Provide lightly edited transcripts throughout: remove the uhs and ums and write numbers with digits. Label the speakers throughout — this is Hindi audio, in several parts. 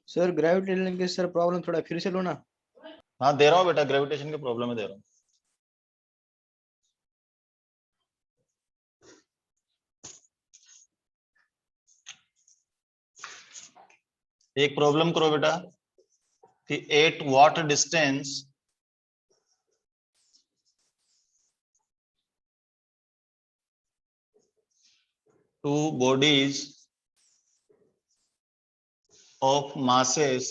Speaker 1: सर ग्रेविटेशन के सर प्रॉब्लम थोड़ा फिर से लो ना।
Speaker 2: हाँ दे रहा हूँ बेटा, ग्रेविटेशन के प्रॉब्लम में दे रहा हूँ। एक प्रॉब्लम करो बेटा कि 8 watt distance two bodies of masses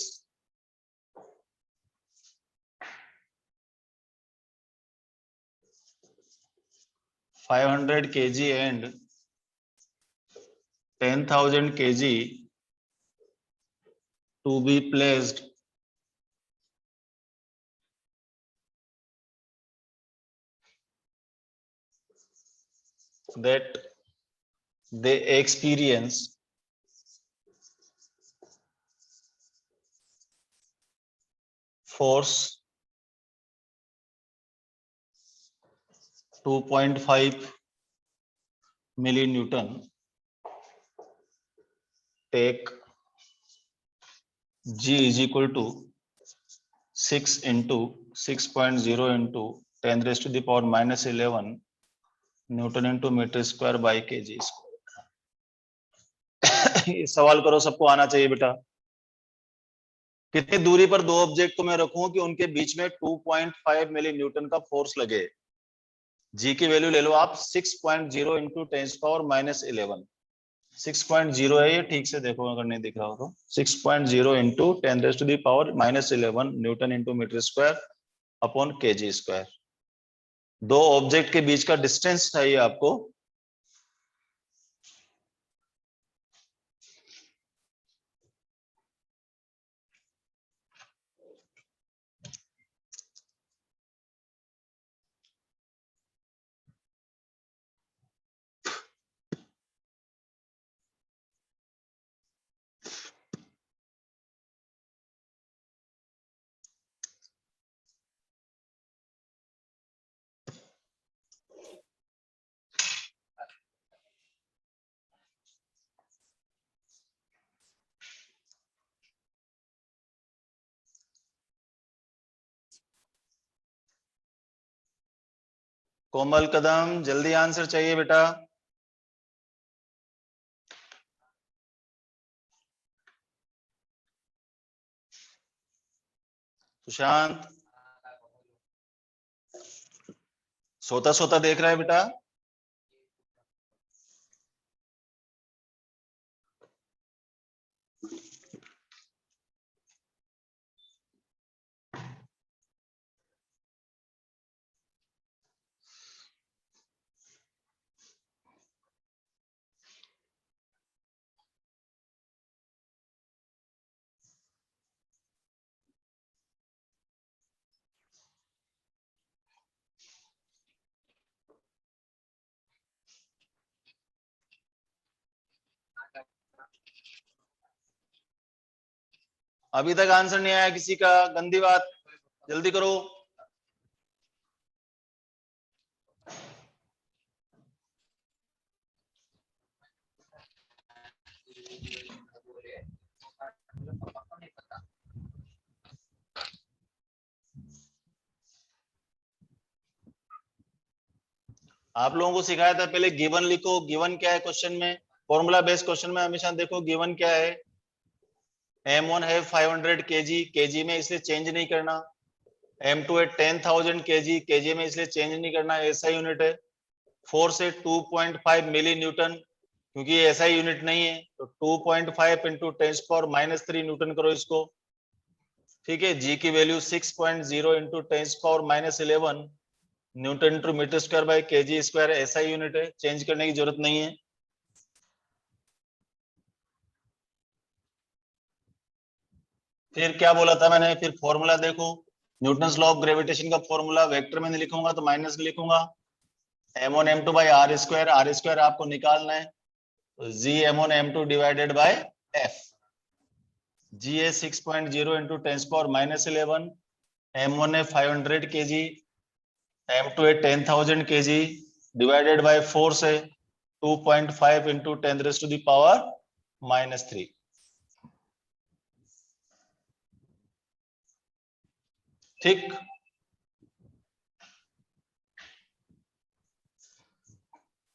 Speaker 2: 500 kg and 10,000 kg to be placed that they experience force 2.5 millinewton. Take G is equal to 6 into 6.0 into 10 raised to the power minus 11 newton into metre square by kg square. सवाल करो, सबको आना चाहिए बेटा। कितनी दूरी पर दो ऑब्जेक्ट को मैं रखूं कि उनके बीच में 2.5 मिली न्यूटन का फोर्स लगे। जी की वैल्यू ले लो आप 6.0 इंटू 10 पावर माइनस 11। 6.0 है ये, ठीक से देखो अगर नहीं दिख रहा हो तो। 6.0 into 10 raise to the power minus 11 newton into metre square upon kg square. दो ऑब्जेक्ट के बीच का डिस्टेंस चाहिए आपको। कोमल कदम, जल्दी आंसर चाहिए बेटा। सुशांत सोता सोता देख रहा है बेटा। अभी तक आंसर नहीं आया किसी का, गंदी बात, जल्दी करो। आप लोगों को सिखाया था पहले गिवन लिखो। गिवन क्या है क्वेश्चन में, फॉर्मूला बेस्ड क्वेश्चन में हमेशा देखो गिवन क्या है। M1 है 500 kg, kg में इसलिए चेंज नहीं करना। M2 है 10,000 kg, kg में इसलिए चेंज नहीं करना, ऐसा यूनिट है। फोर्स है 2.5 मिली न्यूटन, क्योंकि ये ऐसा यूनिट नहीं है, तो 2.5 इंटू 10 पावर माइनस 3 न्यूटन करो इसको। ठीक है, जी की value 6.0 into 10 power minus 11 newton into metre square by kg square, ऐसा यूनिट है, चेंज करने की जरूरत नहीं है। फिर क्या बोला था मैंने, फिर फॉर्मूला देखो, न्यूटन्स लॉ ऑफ ग्रेविटेशन का फॉर्मूला वेक्टर में नहीं लिखूंगा तो माइनस लिखूंगा। m1 m2 by are square आपको निकालना है, तो जी m1 m2 divided by f। जी है 6.0 इंटू 10 पावर माइनस 11, m1 है 500 kg, m2 है 10,000 kg डिवाइडेड बाय फोर्स है 2.5 into 10 raise to the power minus 3। ठीक,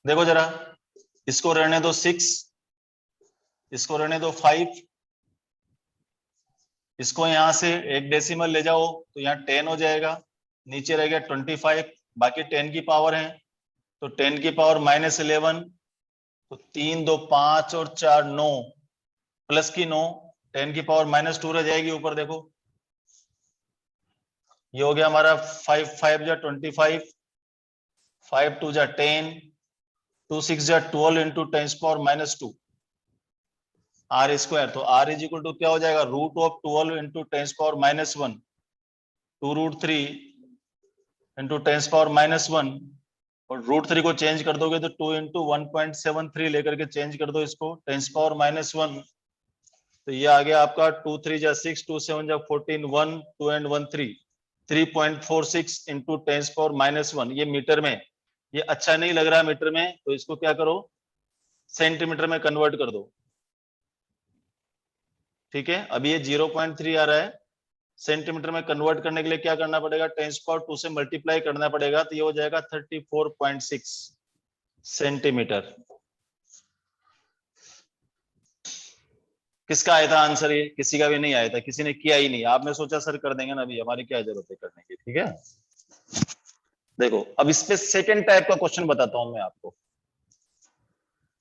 Speaker 2: देखो जरा, इसको रहने दो 6, इसको रहने दो 5, इसको यहां से एक डेसिमल ले जाओ तो यहाँ 10 हो जाएगा, नीचे रह गया 25, बाकी 10 की पावर है, तो 10 की पावर -11, तो 3 2 5 और 4 9, प्लस की 9, 10 की पावर -2 रह जाएगी ऊपर देखो, ये हो गया हमारा 5 5 जा 25, 5 2 जा 10, 2 6 जा 12 इंटू 10⁻², आर स्क्वायर, तो आर इज इक्वल टू क्या हो जाएगा, √12 इंटू 10⁻⁻1, 2√3 इंटू 10⁻⁻1, और √3 को चेंज कर दोगे तो 2 इंटू 1.73 लेकर के चेंज कर दो इसको 10⁻⁻1, तो ये आ गया आपका 2 3 जा 6, 2 7 जा 14, 1 2 and 1 3, 3.46 इंटू 10⁻⁻1, ये मीटर में, ये अच्छा नहीं लग रहा मीटर में, तो इसको क्या करो, सेंटीमीटर में कन्वर्ट कर दो, ठीक है। अभी ये 0.3 आ रहा है, सेंटीमीटर में कन्वर्ट करने के लिए क्या करना पड़ेगा, 10⁻² से मल्टीप्लाई करना पड़ेगा, तो ये हो जाएगा 34.6 सेंटीमीटर। किसका आया था आंसर, ये किसी का भी नहीं आया था, किसी ने किया ही नहीं, आपने सोचा सर कर देंगे ना, अभी हमारी क्या जरूरत है करने की, ठीक है। देखो अब इस पे सेकेंड टाइप का क्वेश्चन बताता हूं मैं आपको,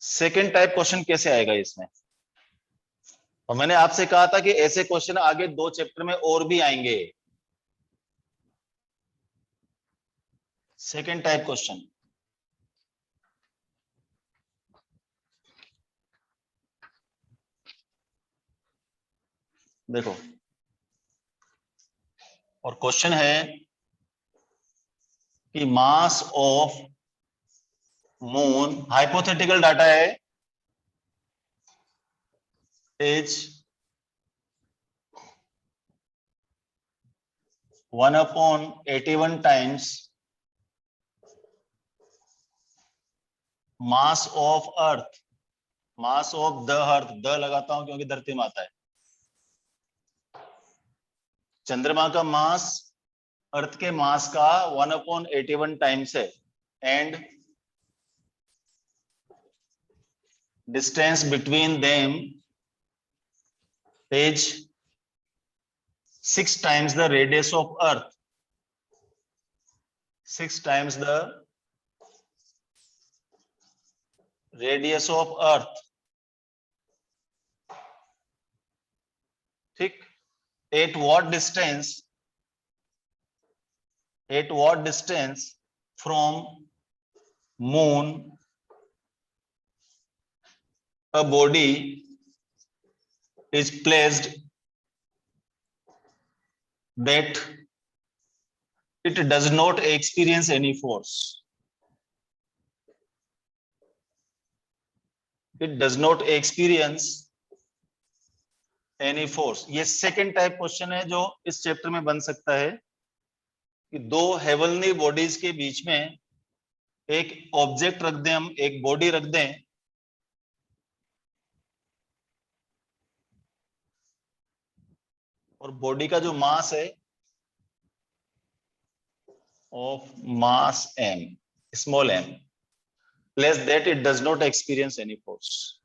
Speaker 2: सेकेंड टाइप क्वेश्चन कैसे आएगा इसमें, और मैंने आपसे कहा था कि ऐसे क्वेश्चन आगे 2 चैप्टर में और भी आएंगे। सेकेंड टाइप क्वेश्चन, देखो, और क्वेश्चन है कि mass of moon, hypothetical data है, is 1/81 times mass of earth, mass of the earth, the लगाता हूं क्योंकि धरती में आता है, चंद्रमा का मास अर्थ के मास का 1/81 टाइम्स है, and distance between them is 6 times the radius of earth, 6 times the radius of earth, ठीक, at what distance from moon a body is placed that it does not experience any force, it does not experience any force। ये सेकेंड टाइप क्वेश्चन है जो इस चैप्टर में बन सकता है, कि 2 हेवनली बॉडीज के बीच में एक ऑब्जेक्ट रख दें, हम एक बॉडी रख दें, और बॉडी का जो मास है of mass m, small m, less that it does not experience any force.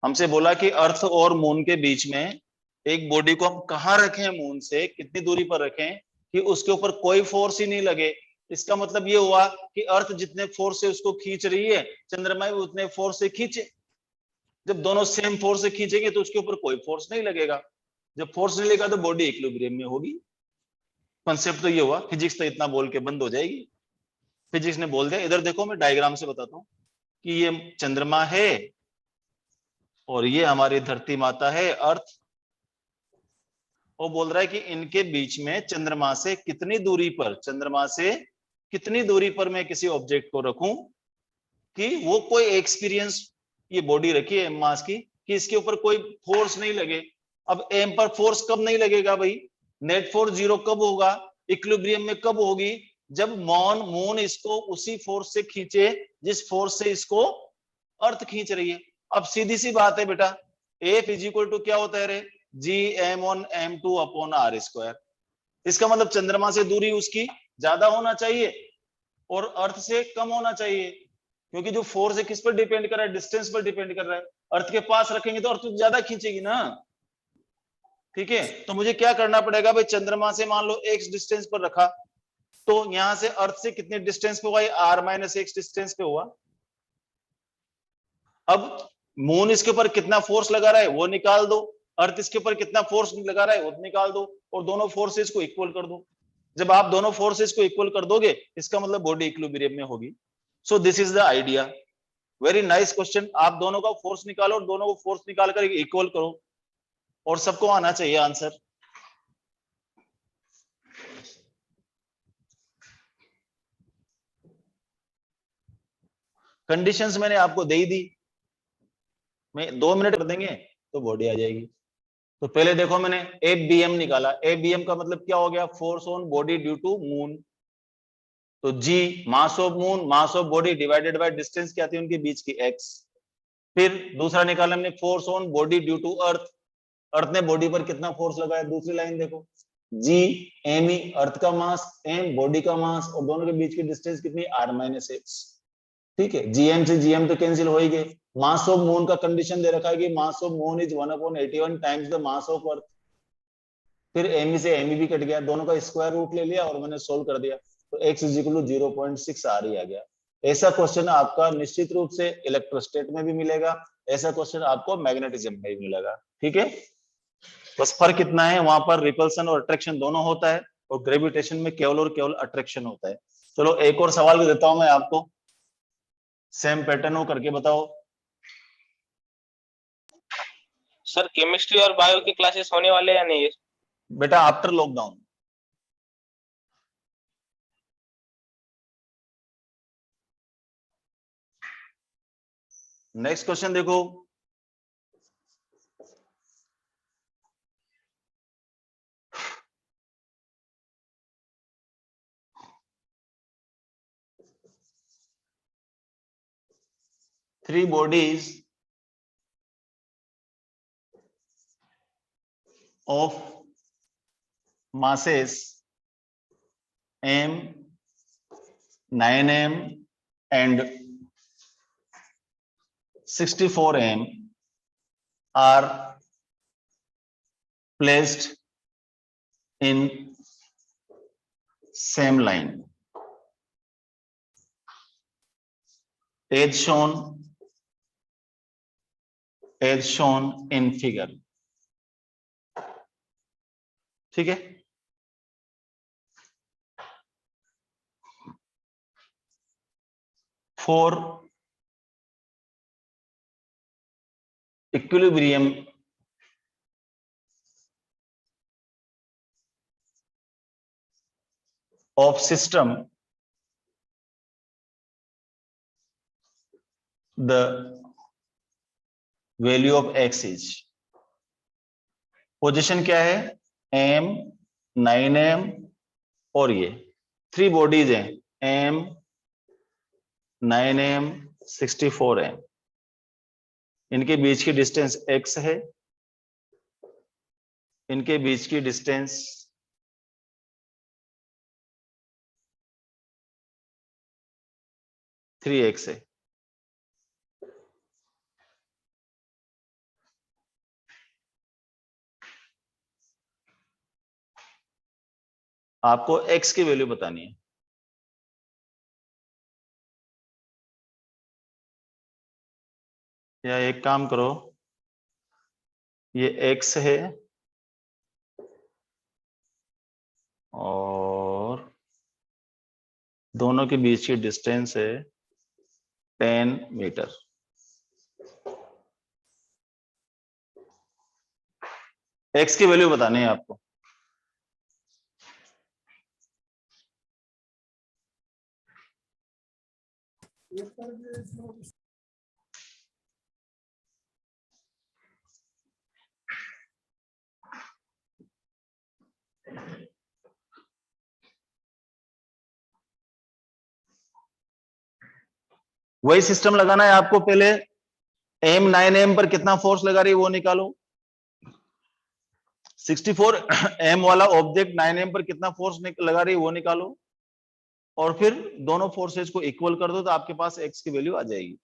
Speaker 2: हमसे बोला कि अर्थ और मून के बीच में एक बॉडी को हम कहां रखें, मून से कितनी दूरी पर रखें कि उसके ऊपर कोई फोर्स ही नहीं लगे। इसका मतलब ये हुआ कि अर्थ जितने फोर्स से उसको खींच रही है, चंद्रमा भी उतने फोर्स से खींचे। जब दोनों सेम फोर्स से खींचेंगे तो उसके ऊपर कोई फोर्स नहीं लगेगा, जब फोर्स नहीं लगेगा तो बॉडी इक्विलिब्रियम में होगी। कॉन्सेप्ट तो ये हुआ, फिजिक्स तो इतना बोल के बंद हो जाएगी। फिजिक्स ने बोल दिया, इधर देखो मैं डायग्राम से बताता हूं कि ये चंद्रमा है और ये हमारी धरती माता है अर्थ। वो बोल रहा है कि इनके बीच में चंद्रमा से कितनी दूरी पर, चंद्रमा से कितनी दूरी पर मैं किसी ऑब्जेक्ट को रखूं कि वो कोई एक्सपीरियंस, ये बॉडी रखी है मास की, कि इसके ऊपर कोई फोर्स नहीं लगे। अब एम पर फोर्स कब नहीं लगेगा भाई, नेट फोर्स 0 कब होगा, इक्विलिब्रियम में कब होगी, जब मून इसको उसी फोर्स से खींचे जिस फोर्स से इसको अर्थ खींच रही है। अब सीधी सी बात है बेटा, एफ इज इक्वल टू क्या होता है रे, G m1 m2 upon r square. इसका मतलब चंद्रमा से दूरी उसकी ज्यादा होना चाहिए और अर्थ से कम होना चाहिए, क्योंकि जो फोर्स है किस पर डिपेंड कर रहा है, डिस्टेंस पर डिपेंड कर रहा है। अर्थ के पास रखेंगे तो अर्थ तो ज्यादा खींचेगी ना, ठीक है। तो मुझे क्या करना पड़ेगा भाई, चंद्रमा से मान लो x डिस्टेंस पर रखा, तो यहां से अर्थ से कितने डिस्टेंस पे हुआ, ये r-x डिस्टेंस पे हुआ। अब मून इसके ऊपर कितना फोर्स लगा रहा है वो निकाल दो, अर्थ इसके ऊपर कितना फोर्स लगा रहा है वो निकाल दो, और दोनों फोर्सेस को इक्वल कर दो। जब आप दोनों फोर्सेस को इक्वल कर दोगे, इसका मतलब बॉडी इक्विलिब्रियम में होगी। So this is the idea. Very nice question. आप दोनों का फोर्स निकालो और दोनों को फोर्स निकाल कर इक्वल करो, और सबको आना चाहिए आंसर। कंडीशंस मैंने आपको दे ही दी, मैं 2 मिनट कर देंगे तो बॉडी आ जाएगी। तो पहले देखो मैंने एफबीएम निकाला, एफबीएम का मतलब क्या हो गया, force on body due to moon. तो G mass of moon, mass of body divided by distance क्या थी उनके बीच की, एक्स। फिर दूसरा निकाला हमने force on body due to earth, earth ने बॉडी पर कितना फोर्स लगाया, दूसरी लाइन देखो, जी एम ई, अर्थ का मास, एम बॉडी का मास, और दोनों के बीच की डिस्टेंस कितनी, r-x। ठीक है, जीएम से जीएम तो कैंसिल हो ही गए। मास ऑफ मून का कंडीशन दे रखा है कि mass of moon is 1/81 times the mass of अर्थ। फिर एमई से एमई भी कट गया, दोनों का स्क्वायर रूट ले लिया और मैंने सोल्व कर दिया, तो x is equal to 0.6 R ही आ गया। ऐसा क्वेश्चन आपका निश्चित रूप से इलेक्ट्रोस्टेट में भी मिलेगा, ऐसा क्वेश्चन आपको मैग्नेटिज्म में भी मिलेगा, ठीक है। बस फर्क कितना है, वहां पर रिपल्सन और अट्रैक्शन दोनों होता है, और ग्रेविटेशन में केवल और केवल अट्रैक्शन होता है। चलो एक और सवाल भी देता हूं मैं आपको, सेम पैटर्न हो करके बताओ।
Speaker 3: सर केमिस्ट्री और बायो की क्लासेस होने वाले या नहीं?
Speaker 2: बेटा आफ्टर लॉकडाउन। नेक्स्ट क्वेश्चन देखो, three bodies of masses m, 9m and 64m are placed in same line as shown in figure, ठीक है। For equilibrium of system, the value of x is, position क्या है, m, 9m और ये 3 बॉडीज हैं, m, 9m, 64m, इनके बीच की डिस्टेंस x है, इनके बीच की डिस्टेंस 3x है। आपको x की वैल्यू बतानी है। या एक काम करो, ये x है और दोनों के बीच की डिस्टेंस है 10 मीटर। x की वैल्यू बतानी है आपको। वही सिस्टम लगाना है आपको, पहले m 9m पर कितना फोर्स लगा रही है वो निकालो, 64 m वाला ऑब्जेक्ट 9 m पर कितना फोर्स लगा रही है वो निकालो, और फिर दोनों फोर्सेज को इक्वल कर दो तो आपके पास x की वैल्यू आ जाएगी।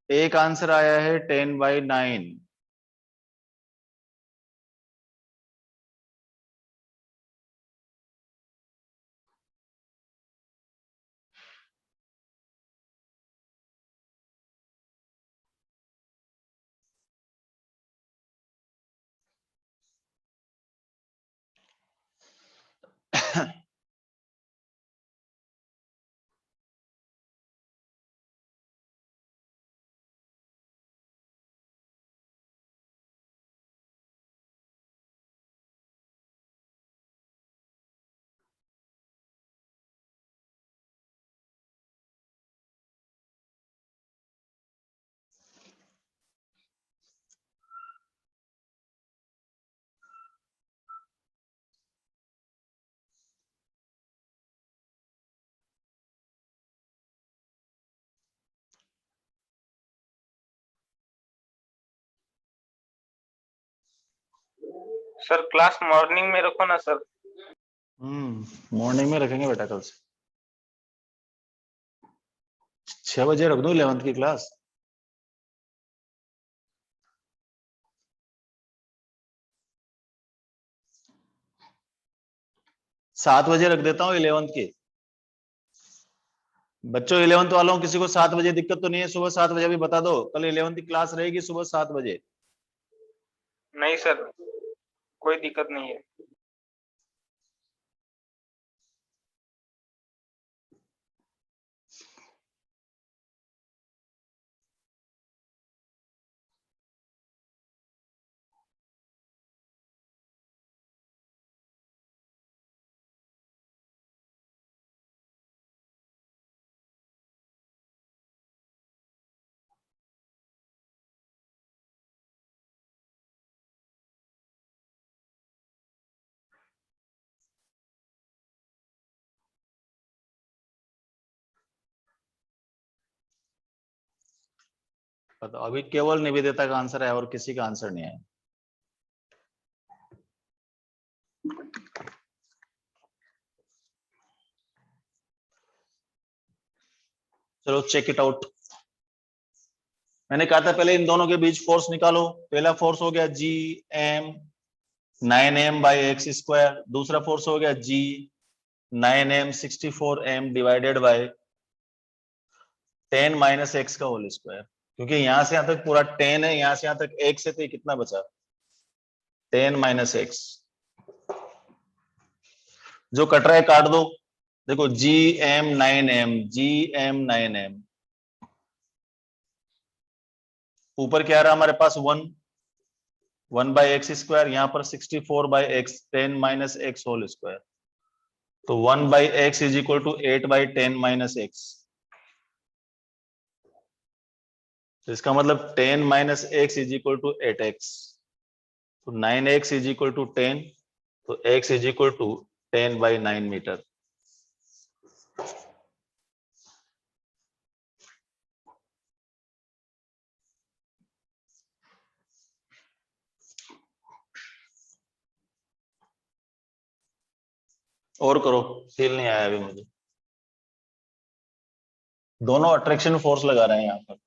Speaker 2: एक आंसर आया है 10/9।
Speaker 3: सर क्लास मॉर्निंग में रखो ना सर।
Speaker 2: मॉर्निंग में रखेंगे बेटा, कल से 6 बजे रख दूं 11th की क्लास। सात बजे रख देता हूँ 11th की। बच्चों 11th वालों किसी को 7 बजे दिक्कत तो नहीं है? सुबह 7 बजे अभी बता दो, कल 11th की क्लास रहेगी सुबह 7 बजे।
Speaker 3: नहीं सर, कोई दिक्कत नहीं है।
Speaker 2: बताओ, अभी केवल निवेदिता का आंसर है और किसी का आंसर नहीं है। चलो चेक इट आउट। मैंने कहा था पहले इन दोनों के बीच फोर्स निकालो। पहला फोर्स हो गया जी एम 9m/x²। दूसरा फोर्स हो गया जी 9m/64m डिवाइडेड बाय 10 - x का होल स्क्वायर। क्योंकि यहां से यहां तक पूरा 10 है, यहां से यहां तक x है, तो कितना बचा? 10 - x। जो कट रहा है काट दो। देखो GM9m ऊपर क्या आ रहा है हमारे पास 1/x², यहां पर 64/x 10 - x होल स्क्वायर। तो 1/x is equal to 8/10 - x। तो इसका मतलब 10 - x is equal to 8x। तो 9x इज इक्वल टू 10। तो x is equal to 10/9 metre. और करो, फील नहीं आया अभी मुझे। दोनों अट्रैक्शन फोर्स लगा रहे हैं यहाँ पर।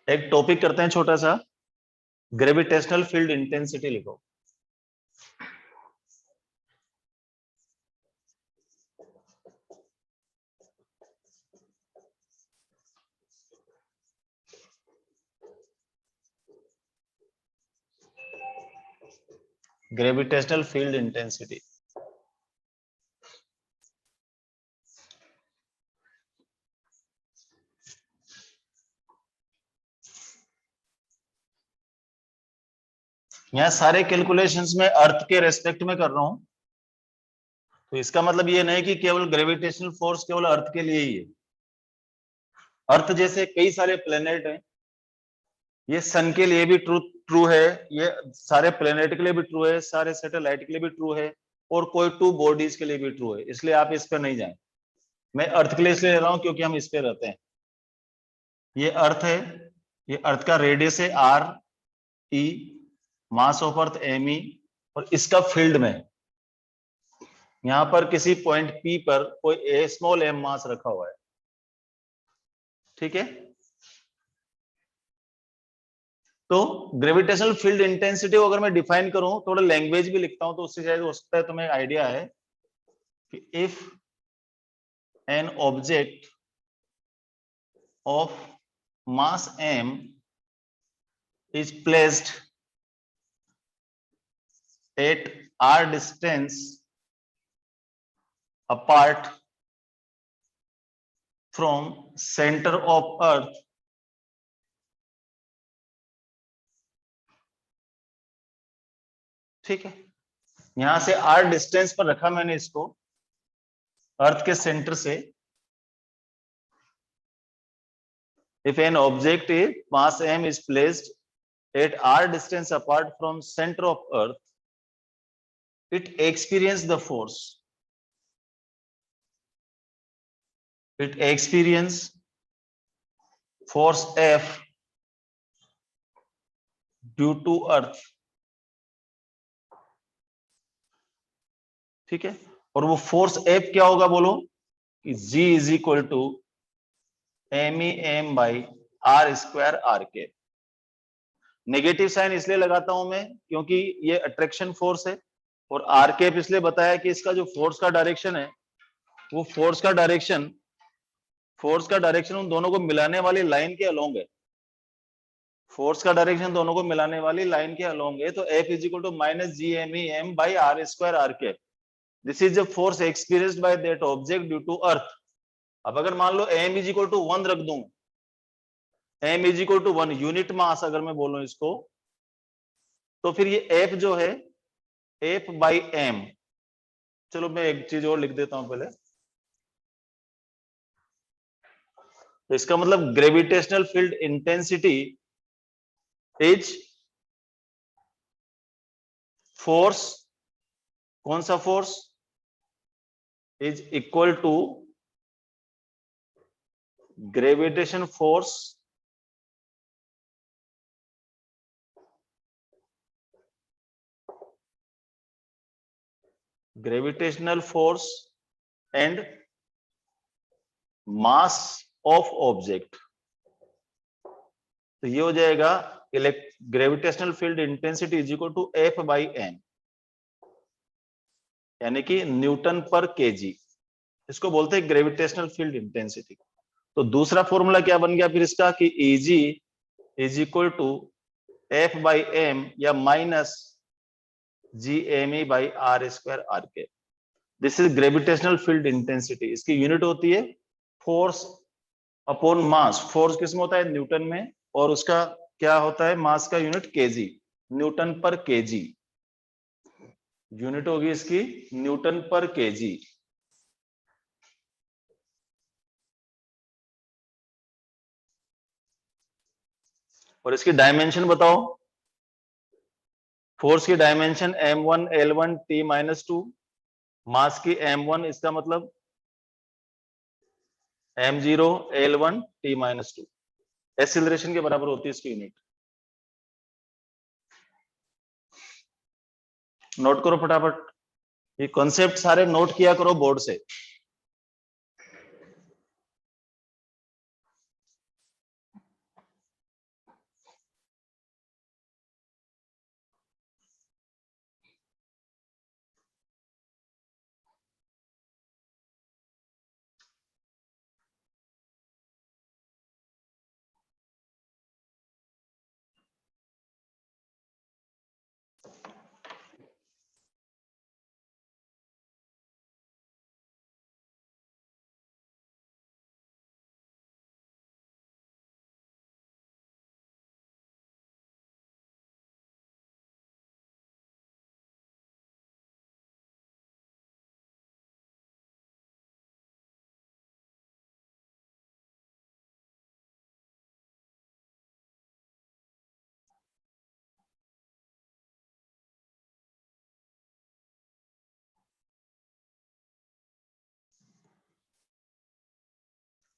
Speaker 2: एक टॉपिक करते हैं छोटा सा, ग्रेविटेशनल फील्ड इंटेंसिटी लिखो। Gravitational field intensity. यहाँ सारे कैलकुलेशंस में अर्थ के रेस्पेक्ट में कर रहा हूं, तो इसका मतलब ये नहीं कि केवल ग्रेविटेशनल फोर्स केवल अर्थ के लिए ही है। अर्थ जैसे कई सारे प्लेनेट हैं, ये सन के लिए भी ट्रू है, ये सारे प्लेनेट के लिए भी ट्रू है, सारे सैटेलाइट के लिए भी ट्रू है, और कोई 2 बॉडीज के लिए भी ट्रू है। इसलिए आप इस पर नहीं जाएं। मैं अर्थ के लिए इसलिए ले रहा हूं क्योंकि हम इस पे रहते हैं। ये अर्थ है, ये अर्थ का रेडियस है r e, mass of earth m e, और इसका फील्ड में यहां पर किसी पॉइंट पी पर कोई ए स्मॉल एम मास रखा हुआ है। ठीक है, तो ग्रेविटेशनल फील्ड इंटेंसिटी को अगर मैं डिफाइन करूं, थोड़ा लैंग्वेज भी लिखता हूं तो उससे शायद हो सकता है तुम्हें आइडिया है कि if an object of mass m is placed at r distance apart from center of earth, ठीक है, यहां से r डिस्टेंस पर रखा मैंने इसको अर्थ के सेंटर से। if an object is mass m is placed at r distance apart from center of earth, it experiences the force, it experiences force F due to earth, ठीक है, और वो फोर्स F क्या होगा बोलो कि G is equal to m e m by are square are के। नेगेटिव साइन इसलिए लगाता हूं मैं क्योंकि ये अट्रैक्शन फोर्स है, और आर कैप इसलिए बताया कि इसका जो फोर्स का डायरेक्शन है, वो फोर्स का डायरेक्शन उन दोनों को मिलाने वाली लाइन के अलोंग है। फोर्स का डायरेक्शन दोनों को मिलाने वाली लाइन के अलोंग है, तो F is equal to minus G M e m by are square r cap. This is the force experienced by that object due to earth. अब अगर मान लो m इज इक्वल टू 1 रख दूं, m is equal to 1 unit mass अगर मैं बोलूं इसको, तो फिर ये F जो है F बाई m, चलो मैं एक चीज और लिख देता हूं पहले। तो इसका मतलब gravitational field intensity is force, कौन सा force, is equal to gravitational force and mass of object. तो ये हो जाएगा gravitational field intensity is equal to F by m, यानी कि न्यूटन पर केजी। इसको बोलते हैं ग्रेविटेशनल फील्ड इंटेंसिटी। तो दूसरा फॉर्मूला क्या बन गया फिर इसका कि Eg is equal to F by M या minus G M E by are square are के। This is gravitational field intensity. इसकी यूनिट होती है फोर्स अपॉन मास। फोर्स किस में होता है, न्यूटन में, और उसका क्या होता है, मास का यूनिट केजी, न्यूटन पर केजी। यूनिट होगी इसकी न्यूटन पर केजी। और इसकी डायमेंशन बताओ, फोर्स की डायमेंशन m1 l1 t-2, मास की m1, इसका मतलब m0 l1 t-2, एक्सीलरेशन के बराबर होती है इसकी यूनिट। नोट करो फटाफट, ये कॉन्सेप्ट सारे नोट किया करो बोर्ड से।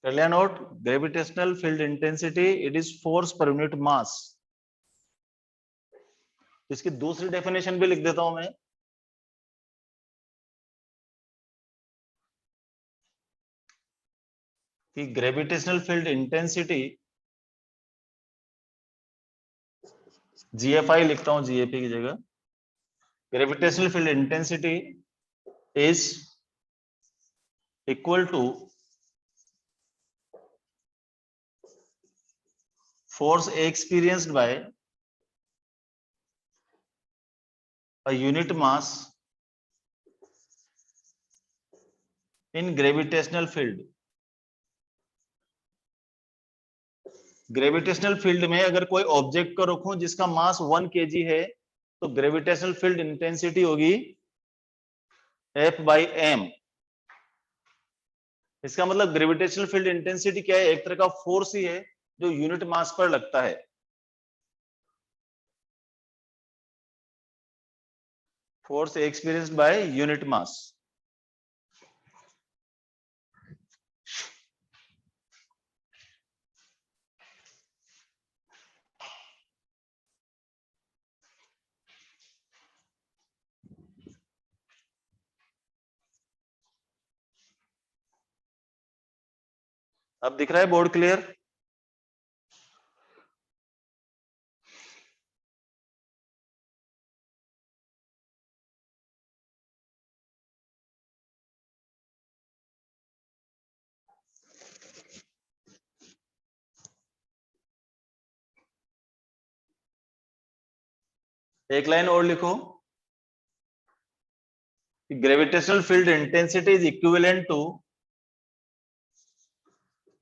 Speaker 2: कर लिया note? Gravitational field intensity it is force per unit mass. इसकी दूसरी डेफिनेशन भी लिख देता हूं मैं, कि ग्रेविटेशनल फील्ड इंटेंसिटी, जीएफआई लिखता हूं जीएपी की जगह, gravitational field intensity is equal to force experienced by a unit mass in gravitational field। Gravitational field में अगर कोई ऑब्जेक्ट को रखूं जिसका मास 1 kg है, तो ग्रेविटेशनल फील्ड इंटेंसिटी होगी F/m। इसका मतलब ग्रेविटेशनल फील्ड इंटेंसिटी क्या है? एक तरह का फोर्स ही है जो यूनिट मास पर लगता है। Force experienced by unit mass. अब दिख रहा है बोर्ड क्लियर? एक लाइन और लिखो, gravitational field intensity is equivalent to,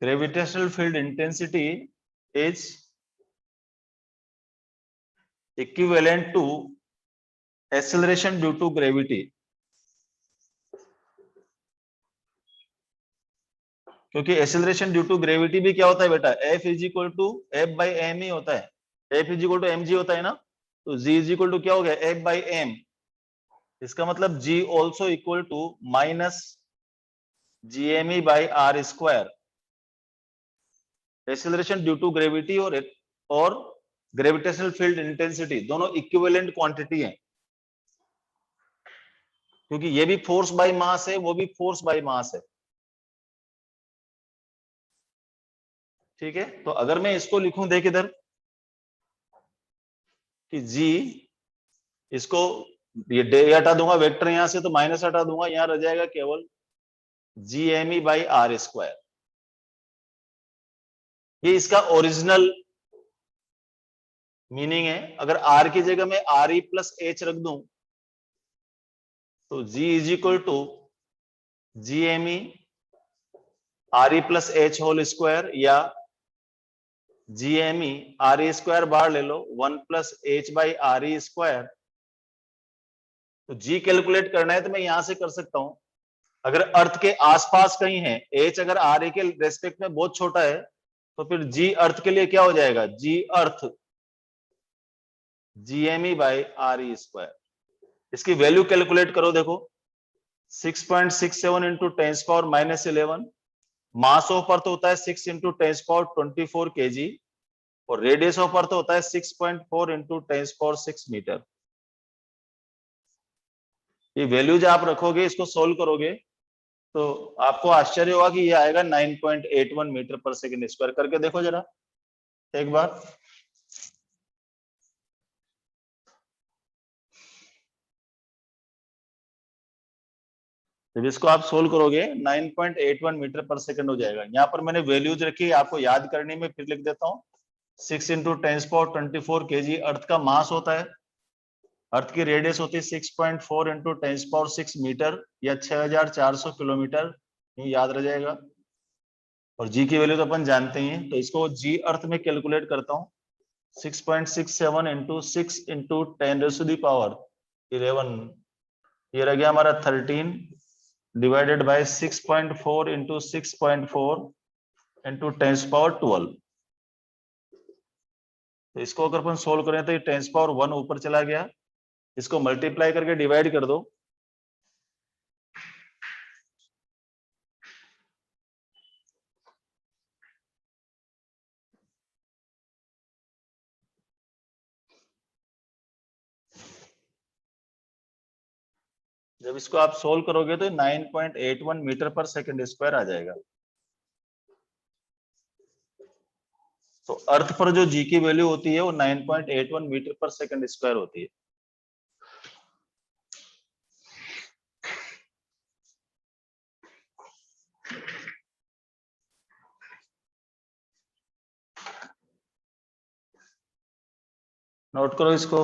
Speaker 2: gravitational field intensity is equivalent to acceleration due to gravity। क्योंकि acceleration due to gravity भी क्या होता है बेटा? F is equal to F/m ही होता है। F is equal to mg होता है ना, तो G is equal to क्या हो गया? F/m। इसका मतलब G also equal to minus gme/r²। Acceleration due to gravity और ग्रेविटेशनल फील्ड इंटेंसिटी दोनों इक्विवेलेंट क्वांटिटी हैं, क्योंकि ये भी फोर्स बाय मास है, वो भी फोर्स बाय मास है। ठीक है, तो अगर मैं इसको लिखूं, देख इधर, कि G, इसको ये डे हटा दूंगा वेक्टर यहां से, तो माइनस हटा दूंगा, यहां रह जाएगा केवल gme/r²। ये इसका ओरिजिनल मीनिंग है। अगर r की जगह में re+h रख दूं, तो G is equal to gme re+h² या gme re² बार ले लो 1+h/re²। तो G कैलकुलेट करना है तो मैं यहां से कर सकता हूं। अगर अर्थ के आसपास कहीं है, h अगर r के रेस्पेक्ट में बहुत छोटा है, तो फिर G अर्थ के लिए क्या हो जाएगा? G earth GME by RE square. इसकी वैल्यू कैलकुलेट करो, देखो 6.67 इंटू 10⁻⁻11, मास ऑफ अर्थ होता है 6 इंटू 10⁻24 kg और रेडियस ऑफ अर्थ होता है 6.4 इंटू 10⁻6 मीटर। ये वैल्यूज आप रखोगे, इसको सोल्व करोगे तो आपको आश्चर्य होगा कि ये आएगा 9.81 मीटर पर सेकेंड स्क्वायर। करके देखो जरा एक बार। जब इसको आप सोल्व करोगे 9.81 मीटर पर सेकेंड हो जाएगा। यहाँ पर मैंने वैल्यूज रखी, आपको याद करने में फिर लिख देता हूँ। 6 इंटू 10⁻24 kg अर्थ का मास होता है, अर्थ की रेडियस होती है 6.4 इंटू 10⁻6 मीटर या 6400 किलोमीटर, याद रह जाएगा। और जी की वैल्यू तो अपन जानते ही हैं, तो इसको जी अर्थ में कैलकुलेट करता हूँ। 6.67 इंटू 6 इंटू 10⁻11, ये रह गया हमारा 13 डिवाइडेड बाय 6.4 इंटू 6.4 इंटू 10⁻12। तो इसको अगर अपन सोल्व करें तो ये 10⁻1 ऊपर चला गया, इसको मल्टीप्लाई करके डिवाइड कर दो। जब इसको आप सोल्व करोगे तो 9.81 मीटर पर सेकेंड स्क्वायर आ जाएगा। तो अर्थ पर जो जी की वैल्यू होती है वो 9.81 मीटर पर सेकेंड स्क्वायर होती है। नोट करो इसको।